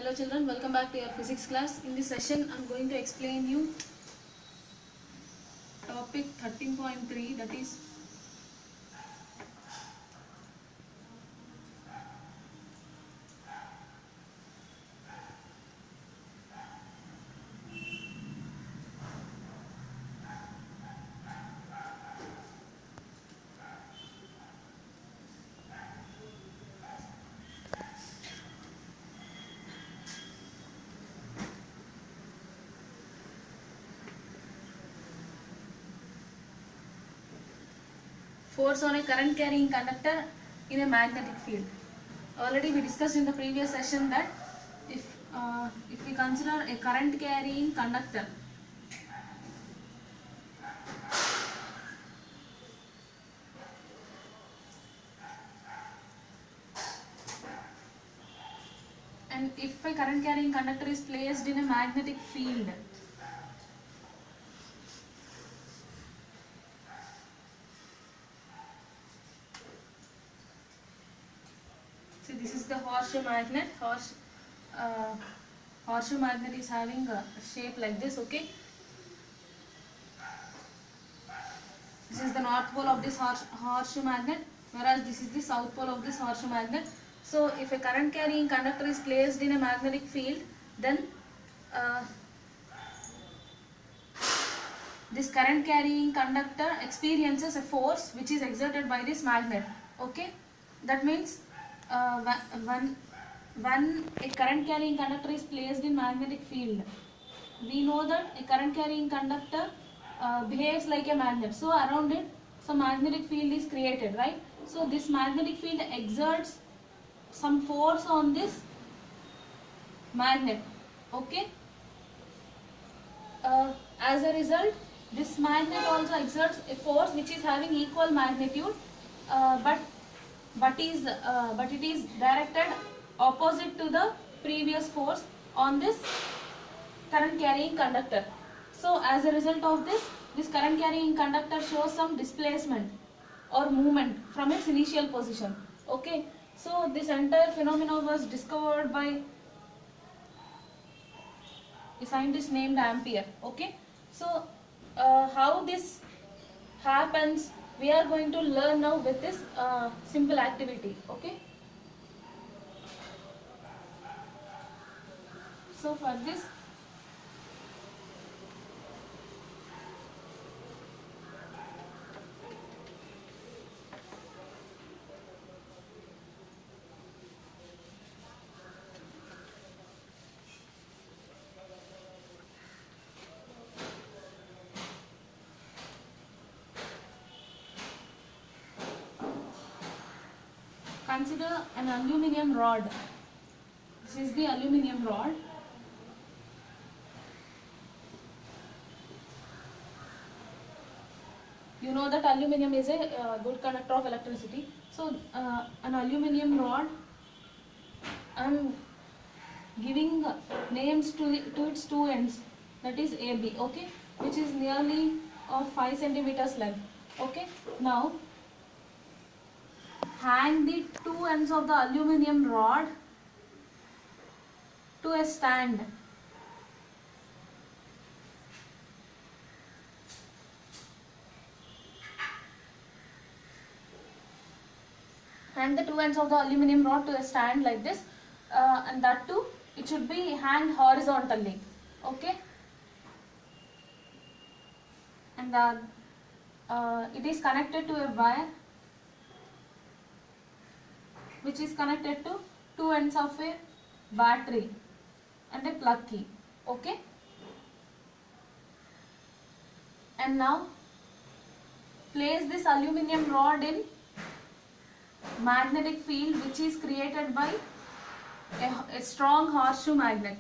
Hello children, welcome back to your physics class. In this session, I am going to explain you topic 13.3, that is force on a current carrying conductor in a magnetic field. Already we discussed in the previous session that if we consider a current carrying conductor, and if a current carrying conductor is placed in a magnetic field, see this is the horseshoe magnet. Horseshoe magnet is having a shape like this, okay. This is the north pole of this horseshoe magnet, whereas this is the south pole of this horseshoe magnet. So if a current carrying conductor is placed in a magnetic field, then this current carrying conductor experiences a force which is exerted by this magnet, okay. That means when a current carrying conductor is placed in magnetic field, we know that a current carrying conductor behaves like a magnet, so around it some magnetic field is created, right? So this magnetic field exerts some force on this magnet, okay. As a result, this magnet also exerts a force which is having equal magnitude, but it is directed opposite to the previous force on this current carrying conductor. So as a result of this current carrying conductor shows some displacement or movement from its initial position, okay. So this entire phenomenon was discovered by a scientist named Ampere, okay. So how this happens, we are going to learn now with this simple activity, okay. So for this, consider an aluminium rod. This is the aluminium rod. You know that aluminium is a good conductor of electricity. So an aluminium rod, I am giving names to its two ends, that is AB, okay, which is nearly of 5 centimeters length, okay. Now hang the two ends of the aluminium rod to a stand. Hang the two ends of the aluminium rod to a stand like this, and that too it should be hanged horizontally, okay. And it is connected to a wire which is connected to two ends of a battery and a plug key, okay. And now place this aluminium rod in magnetic field which is created by a strong horseshoe magnet.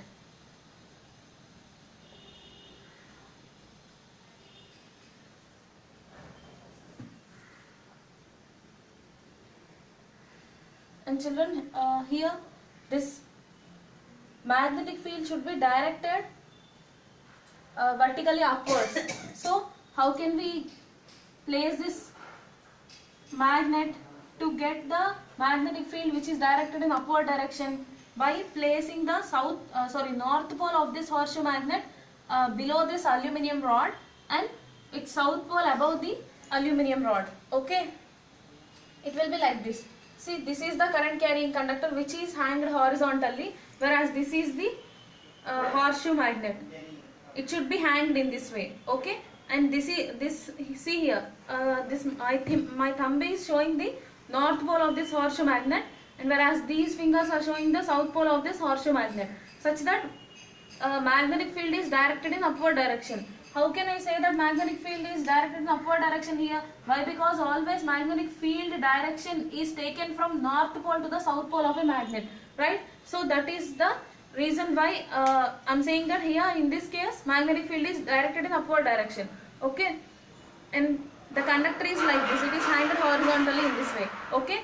And children, here this magnetic field should be directed vertically upwards. So how can we place this magnet to get the magnetic field which is directed in upward direction? by placing the north pole of this horseshoe magnet below this aluminum rod and its south pole above the aluminum rod. Okay, it will be like this. See, this is the current carrying conductor which is hanged horizontally, whereas this is the horseshoe magnet. It should be hanged in this way. Okay, and this see here, this I think my thumb is showing the north pole of this horseshoe magnet, and whereas these fingers are showing the south pole of this horseshoe magnet, such that magnetic field is directed in upward direction. How can I say that magnetic field is directed in upward direction here? Why? Because always magnetic field direction is taken from north pole to the south pole of a magnet, right? So that is the reason why I'm saying that here in this case magnetic field is directed in upward direction. Okay, and the conductor is like this, it is hanged horizontally in this way. Okay,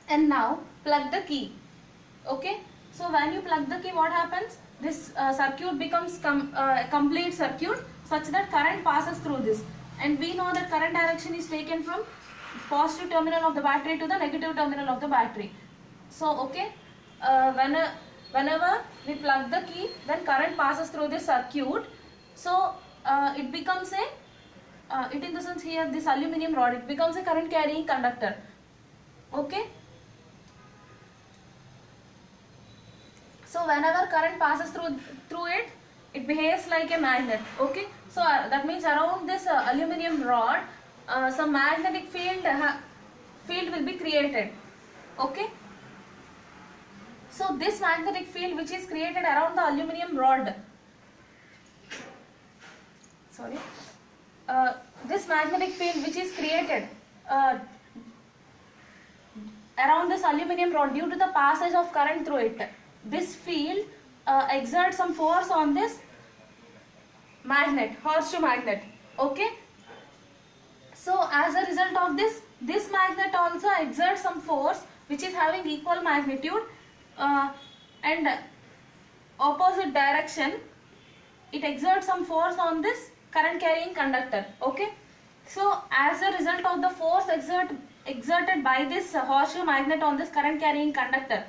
and now plug the key. Okay, so when you plug the key, what happens? This circuit becomes a complete circuit such that current passes through this, and we know that current direction is taken from positive terminal of the battery to the negative terminal of the battery. So okay, whenever we plug the key, then current passes through this circuit. So it becomes a it in the sense here this aluminum rod, it becomes a current carrying conductor. Okay, so whenever current passes through it, it behaves like a magnet. Okay, so that means around this aluminum rod some magnetic field will be created. Okay, so this magnetic field which is created around the aluminum rod, this magnetic field which is created around this aluminum rod due to the passage of current through it, this field exerts some force on this magnet, horseshoe magnet. Okay, so as a result of this magnet also exerts some force which is having equal magnitude and opposite direction. It exerts some force on this current carrying conductor. Okay, so as a result of the force exerted by this horseshoe magnet on this current carrying conductor,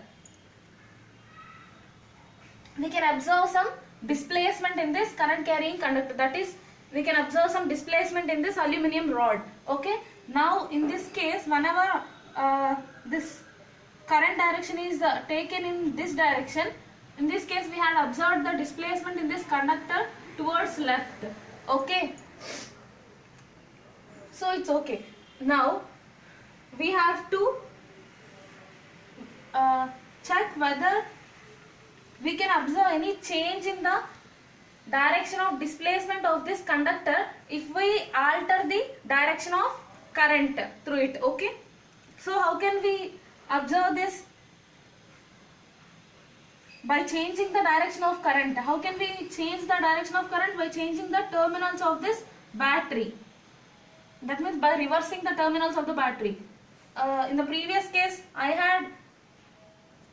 we can observe some displacement in this current carrying conductor, that is we can observe some displacement in this aluminum rod. Okay, now in this case whenever this current direction is taken in this direction, in this case we had observed the displacement in this conductor towards left. Okay, so it's okay. Now we have to check whether we can observe any change in the direction of displacement of this conductor if we alter the direction of current through it. Okay, so how can we observe this? By changing the direction of current. How can we change the direction of current? By changing the terminals of this battery. That means by reversing the terminals of the battery. In the previous case I had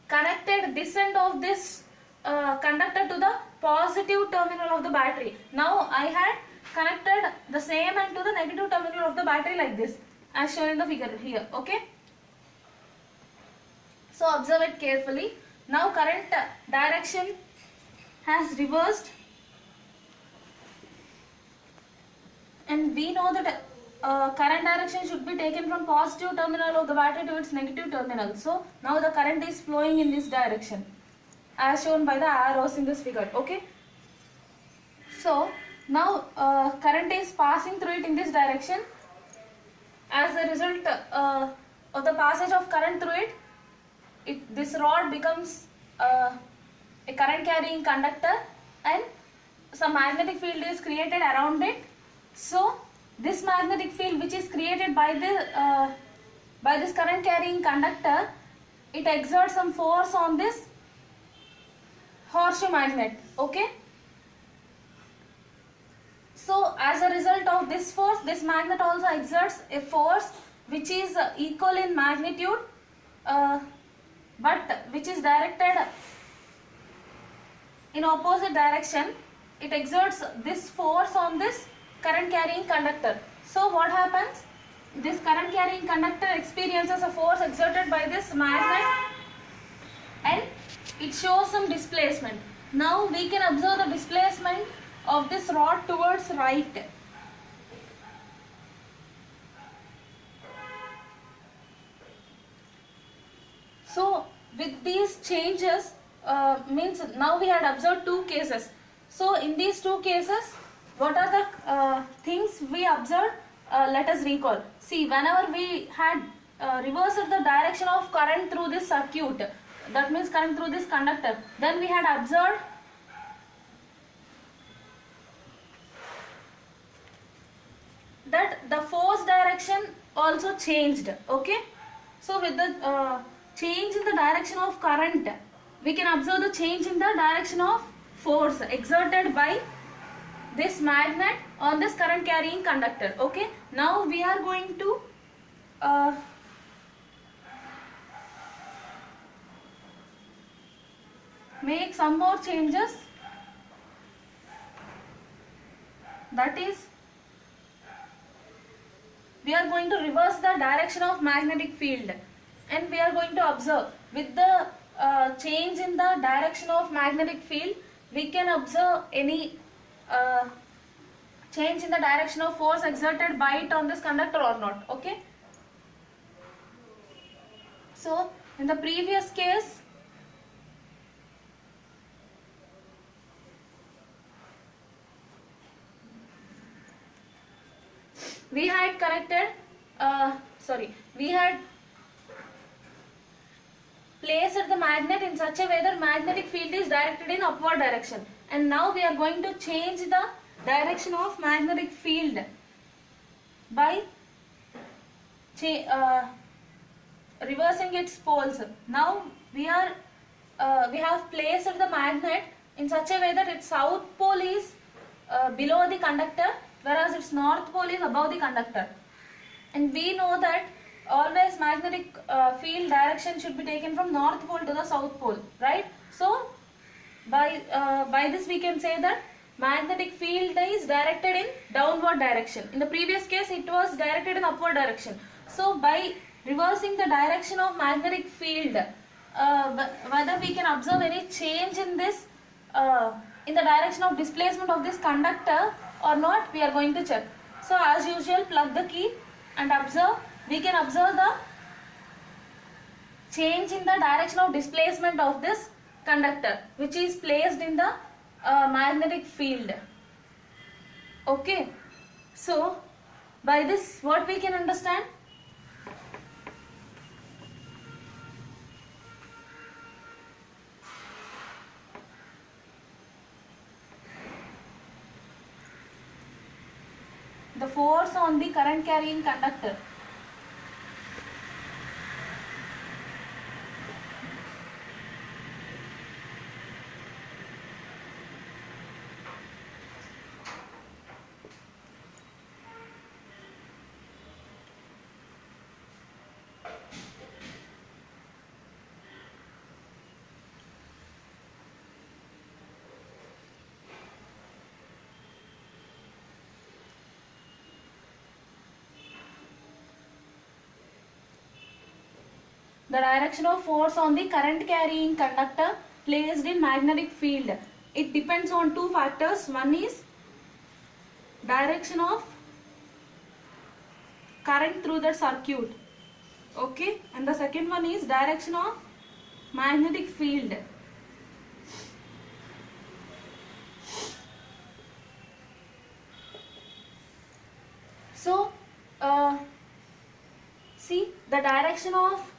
connected this end of this conductor to the positive terminal of the battery. Now I had connected the same end to the negative terminal of the battery like this, as shown in the figure here. Okay, so observe it carefully. Now current direction has reversed, and we know that current direction should be taken from positive terminal of the battery to its negative terminal. So now the current is flowing in this direction as shown by the arrows in this figure. Okay, so now current is passing through it in this direction. As a result of the passage of current through it, this rod becomes a current carrying conductor and some magnetic field is created around it. So this magnetic field which is created by this current carrying conductor, it exerts some force on this horseshoe magnet. Okay, so as a result of this force, this magnet also exerts a force which is equal in magnitude but which is directed in opposite direction. It exerts this force on this current carrying conductor. So what happens? This current carrying conductor experiences a force exerted by this magnet and it shows some displacement. Now we can observe the displacement of this rod towards right. So with these changes, means now we had observed two cases. So in these two cases, what are the things we observed? Let us recall. See, whenever we had reversed the direction of current through this circuit, that means current through this conductor, then we had observed that the force direction also changed. Okay, so with the change in the direction of current, we can observe the change in the direction of force exerted by this magnet on this current carrying conductor. Okay, now we are going to make some more changes. That is, we are going to reverse the direction of magnetic field, and we are going to observe with the change in the direction of magnetic field, we can observe any change in the direction of force exerted by it on this conductor or not. Okay, so in the previous case, we had connected, we had placed the magnet in such a way that magnetic field is directed in upward direction, and now we are going to change the direction of magnetic field by reversing its poles. Now we have placed the magnet in such a way that its south pole is below the conductor, whereas its north pole is above the conductor. And we know that always magnetic field direction should be taken from north pole to the south pole, right? So by this we can say that magnetic field is directed in downward direction. In the previous case, it was directed in upward direction. So by reversing the direction of magnetic field, whether we can observe any change in this in the direction of displacement of this conductor or not, we are going to check. So as usual, plug the key and observe. We can observe the change in the direction of displacement of this conductor, which is placed in the magnetic field. Okay, so by this what we can understand? The force on the current carrying conductor. The direction of force on the current carrying conductor placed in magnetic field. It depends on two factors. One is direction of current through the circuit. Okay, and the second one is direction of magnetic field. So see, the direction of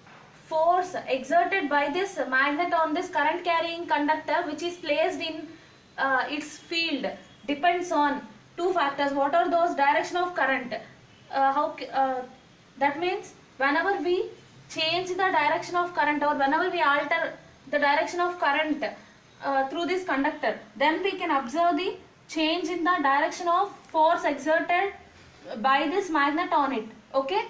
force exerted by this magnet on this current carrying conductor, which is placed in its field, depends on two factors. What are those? Direction of current. That means whenever we change the direction of current, or whenever we alter the direction of current through this conductor, then we can observe the change in the direction of force exerted by this magnet on it. Okay,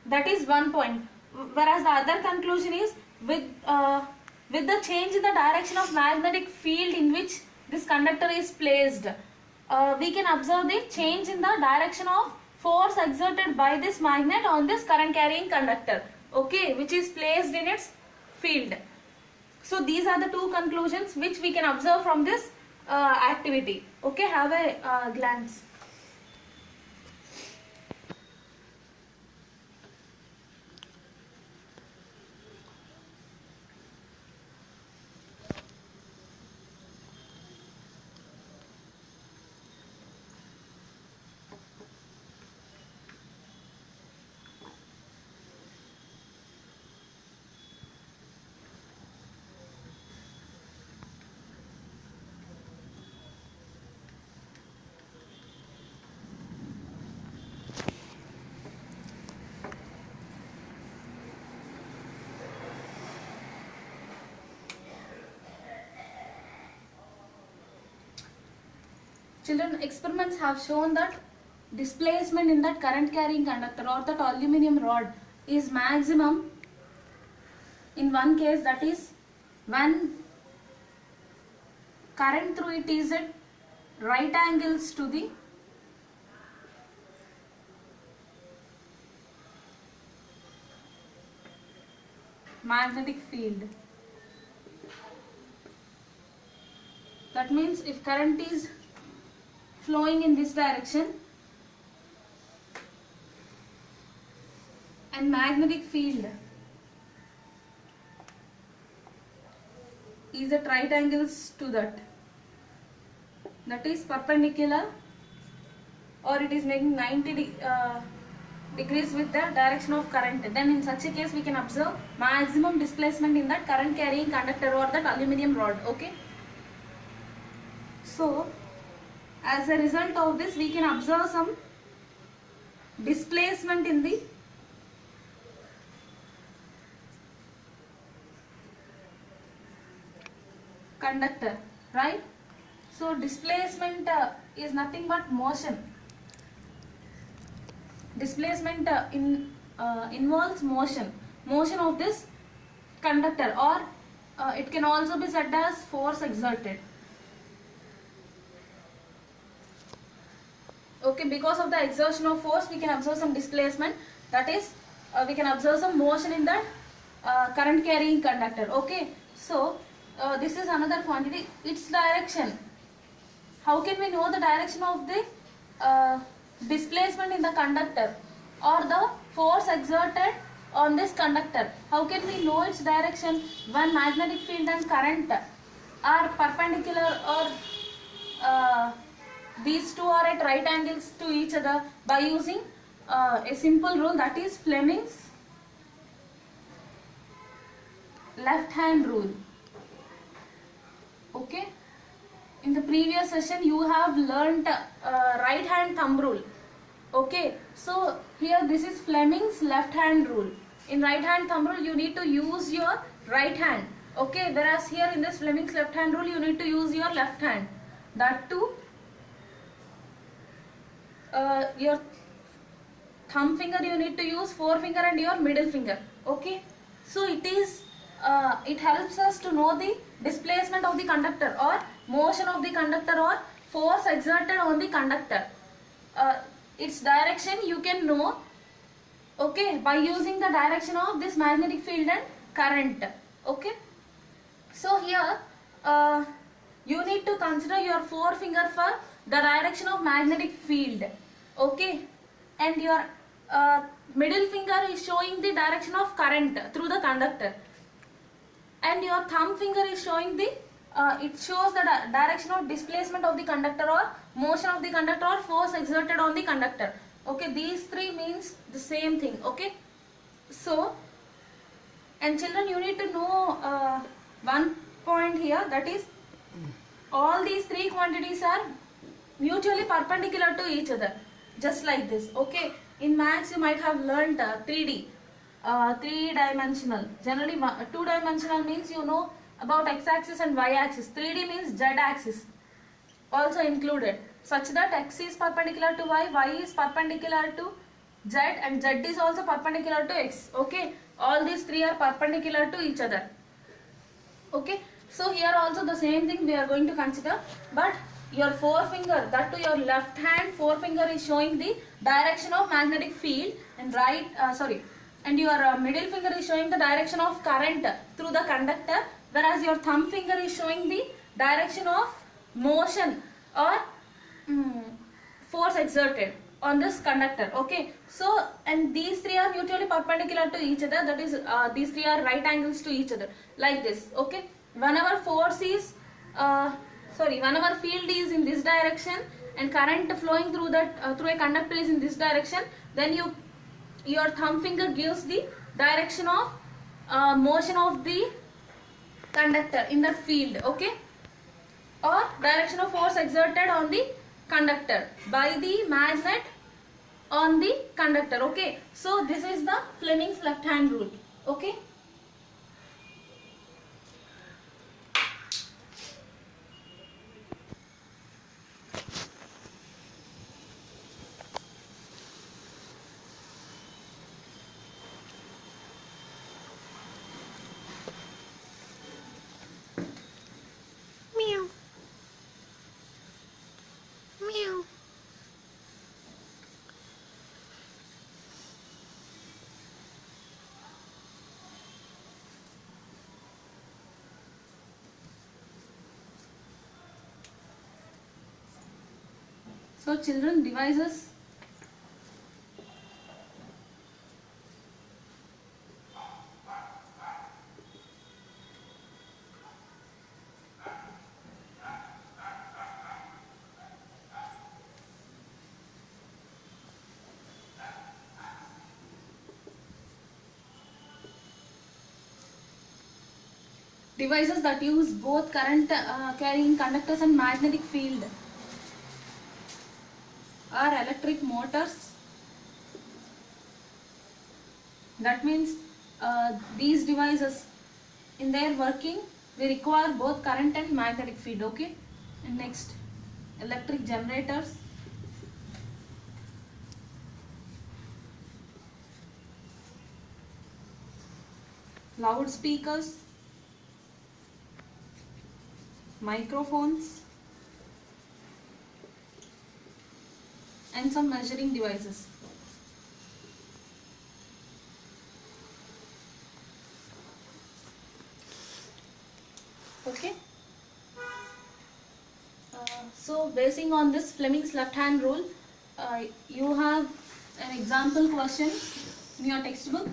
that is one point. Whereas the other conclusion is with the change in the direction of magnetic field in which this conductor is placed, we can observe the change in the direction of force exerted by this magnet on this current carrying conductor, okay, which is placed in its field. So these are the two conclusions which we can observe from this activity. Okay, have a glance. Children, experiments have shown that displacement in that current carrying conductor or that aluminum rod is maximum in one case, that is when current through it is at right angles to the magnetic field. That means if current is flowing in this direction and magnetic field is at right angles to that is perpendicular, or it is making 90 degrees with the direction of current, then in such a case we can observe maximum displacement in that current carrying conductor or that aluminum rod. Okay, so as a result of this we can observe some displacement in the conductor, right? So displacement is nothing but motion. Displacement involves motion of this conductor, or it can also be said as force exerted. Okay, because of the exertion of force we can observe some displacement, that is we can observe some motion in that current carrying conductor. Okay, so this is another quantity, its direction. How can we know the direction of the displacement in the conductor or the force exerted on this conductor? How can we know its direction when magnetic field and current are perpendicular, or these two are at right angles to each other, by using a simple rule, that is Fleming's left hand rule. Okay, in the previous session you have learnt right hand thumb rule. Okay, so here this is Fleming's left hand rule. In right hand thumb rule you need to use your right hand. Okay, whereas here in this Fleming's left hand rule you need to use your left hand. That too, your thumb finger you need to use, forefinger and your middle finger. Okay, so it helps us to know the displacement of the conductor or motion of the conductor or force exerted on the conductor. Its direction you can know, okay, by using the direction of this magnetic field and current. Okay, so here you need to consider your forefinger for the direction of magnetic field. Okay, and your middle finger is showing the direction of current through the conductor, and your thumb finger is showing the it shows the direction of displacement of the conductor or motion of the conductor or force exerted on the conductor. Okay, these three means the same thing. Okay, so, and children, you need to know one point here, that is all these three quantities are mutually perpendicular to each other, just like this. Okay, in maths you might have learnt 3D, three-dimensional. Generally 2-dimensional means you know about x-axis and y-axis. 3D means z-axis also included, such that x is perpendicular to y, y is perpendicular to z, and z is also perpendicular to x. Okay, all these three are perpendicular to each other. Okay, so here also the same thing we are going to consider, but your forefinger, that to your left hand forefinger, is showing the direction of magnetic field, and and your middle finger is showing the direction of current through the conductor, whereas your thumb finger is showing the direction of motion or force exerted on this conductor. Okay, so and these three are mutually perpendicular to each other, that is these three are right angles to each other, like this. Okay, whenever force is whenever field is in this direction and current flowing through that through a conductor is in this direction, then your thumb finger gives the direction of motion of the conductor in that field. Okay, or direction of force exerted on the conductor by the magnet on the conductor. Okay, so this is the Fleming's left hand rule. Okay, so children, devices devices that use both current carrying conductors and magnetic field are electric motors. That means these devices in their working they require both current and magnetic field. Okay, and next, electric generators, loudspeakers, microphones, and some measuring devices. Okay, so basing on this Fleming's left hand rule, you have an example question in your textbook.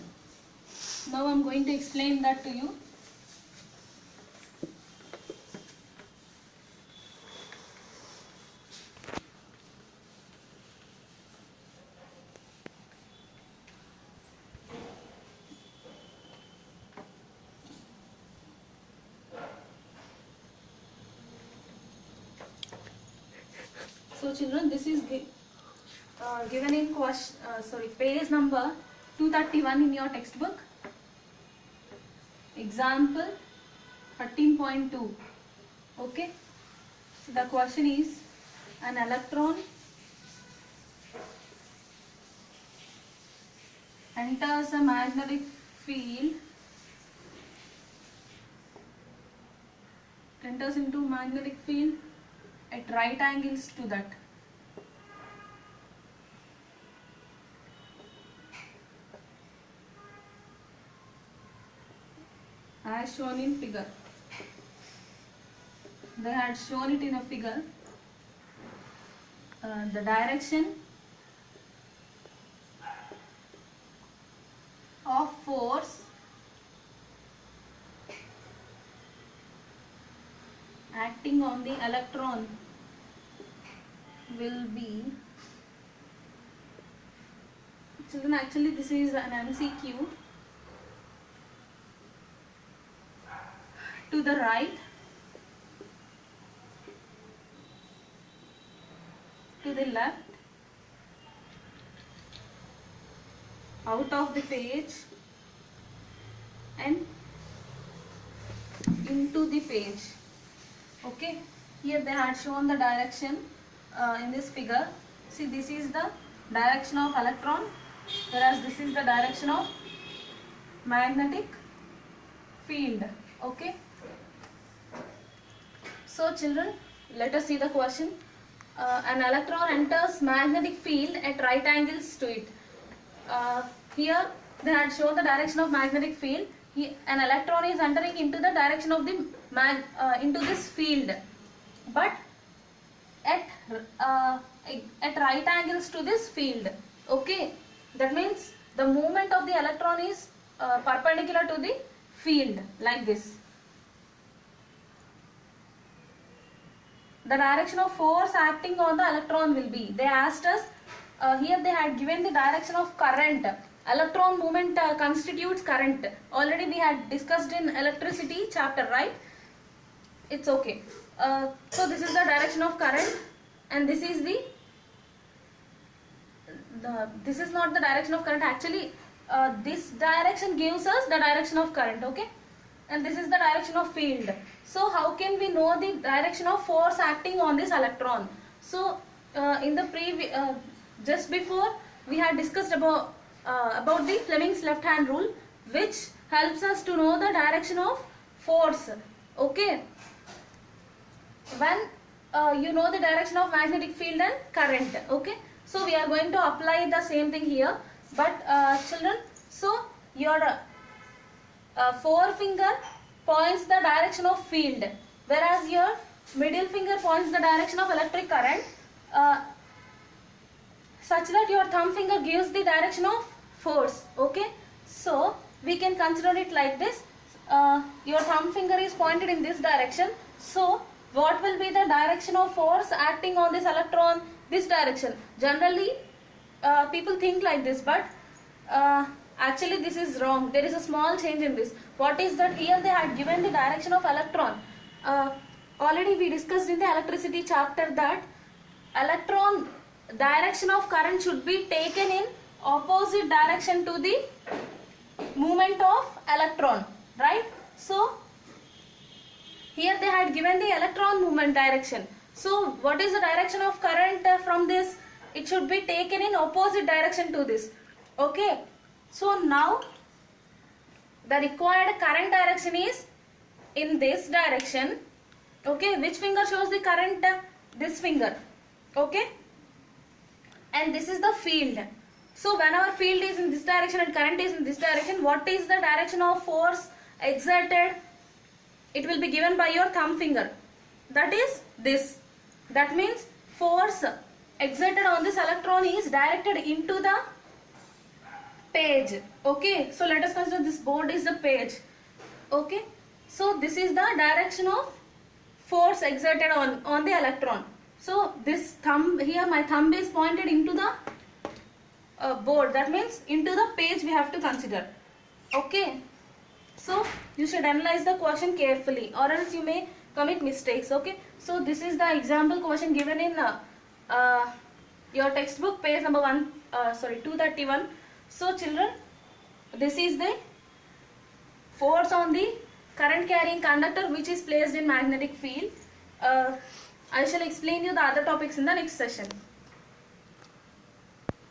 Now I am going to explain that to you. So children, this is given in page number 231 in your textbook. Example 13.2. Okay, so the question is, an electron enters a magnetic field, enters into magnetic field at right angles to that. As shown in figure. They had shown it in a figure. The direction of force acting on the electron will be, children, actually this is an MCQ. To the right, to the left, out of the page and into the page. Okay, here they had shown the direction in this figure. See, this is the direction of electron, whereas this is the direction of magnetic field. Okay, so children, let us see the question. An electron enters magnetic field at right angles to it. Here they had shown the direction of magnetic field. an electron is entering into the direction of the into this field, but at right angles to this field. Okay, that means the movement of the electron is perpendicular to the field, like this. The direction of force acting on the electron will be, they asked us, here they had given the direction of current. Electron movement constitutes current. Already we had discussed in electricity chapter, right? It's okay. So this is the direction of current, and this is this is not the direction of current actually. This direction gives us the direction of current, okay, and this is the direction of field. So how can we know the direction of force acting on this electron? So in the just before we had discussed about the Fleming's left hand rule, which helps us to know the direction of force. Okay, when you know the direction of magnetic field and current. Okay, so we are going to apply the same thing here, but children, so your forefinger points the direction of field, whereas your middle finger points the direction of electric current, such that your thumb finger gives the direction of force. Okay, so we can consider it like this. Your thumb finger is pointed in this direction, so what will be the direction of force acting on this electron? This direction. Generally people think like this, but actually this is wrong. There is a small change in this. What is that? Here they had given the direction of electron. Already we discussed in the electricity chapter that electron direction of current should be taken in opposite direction to the movement of electron, right? So here they had given the electron movement direction. So what is the direction of current from this? It should be taken in opposite direction to this. Okay, so now the required current direction is in this direction. Okay, which finger shows the current? This finger. Okay, and this is the field. So when our field is in this direction and current is in this direction, what is the direction of force exerted? It will be given by your thumb finger. That is this. That means force exerted on this electron is directed into the page. Okay, so let us consider this board is the page. Okay, so this is the direction of force exerted on the electron. So this thumb, here my thumb is pointed into the board. That means into the page we have to consider. Okay, so you should analyze the question carefully, or else you may commit mistakes. Okay, so this is the example question given in your textbook, page number 231. So children, this is the force on the current carrying conductor which is placed in magnetic field. I shall explain you the other topics in the next session.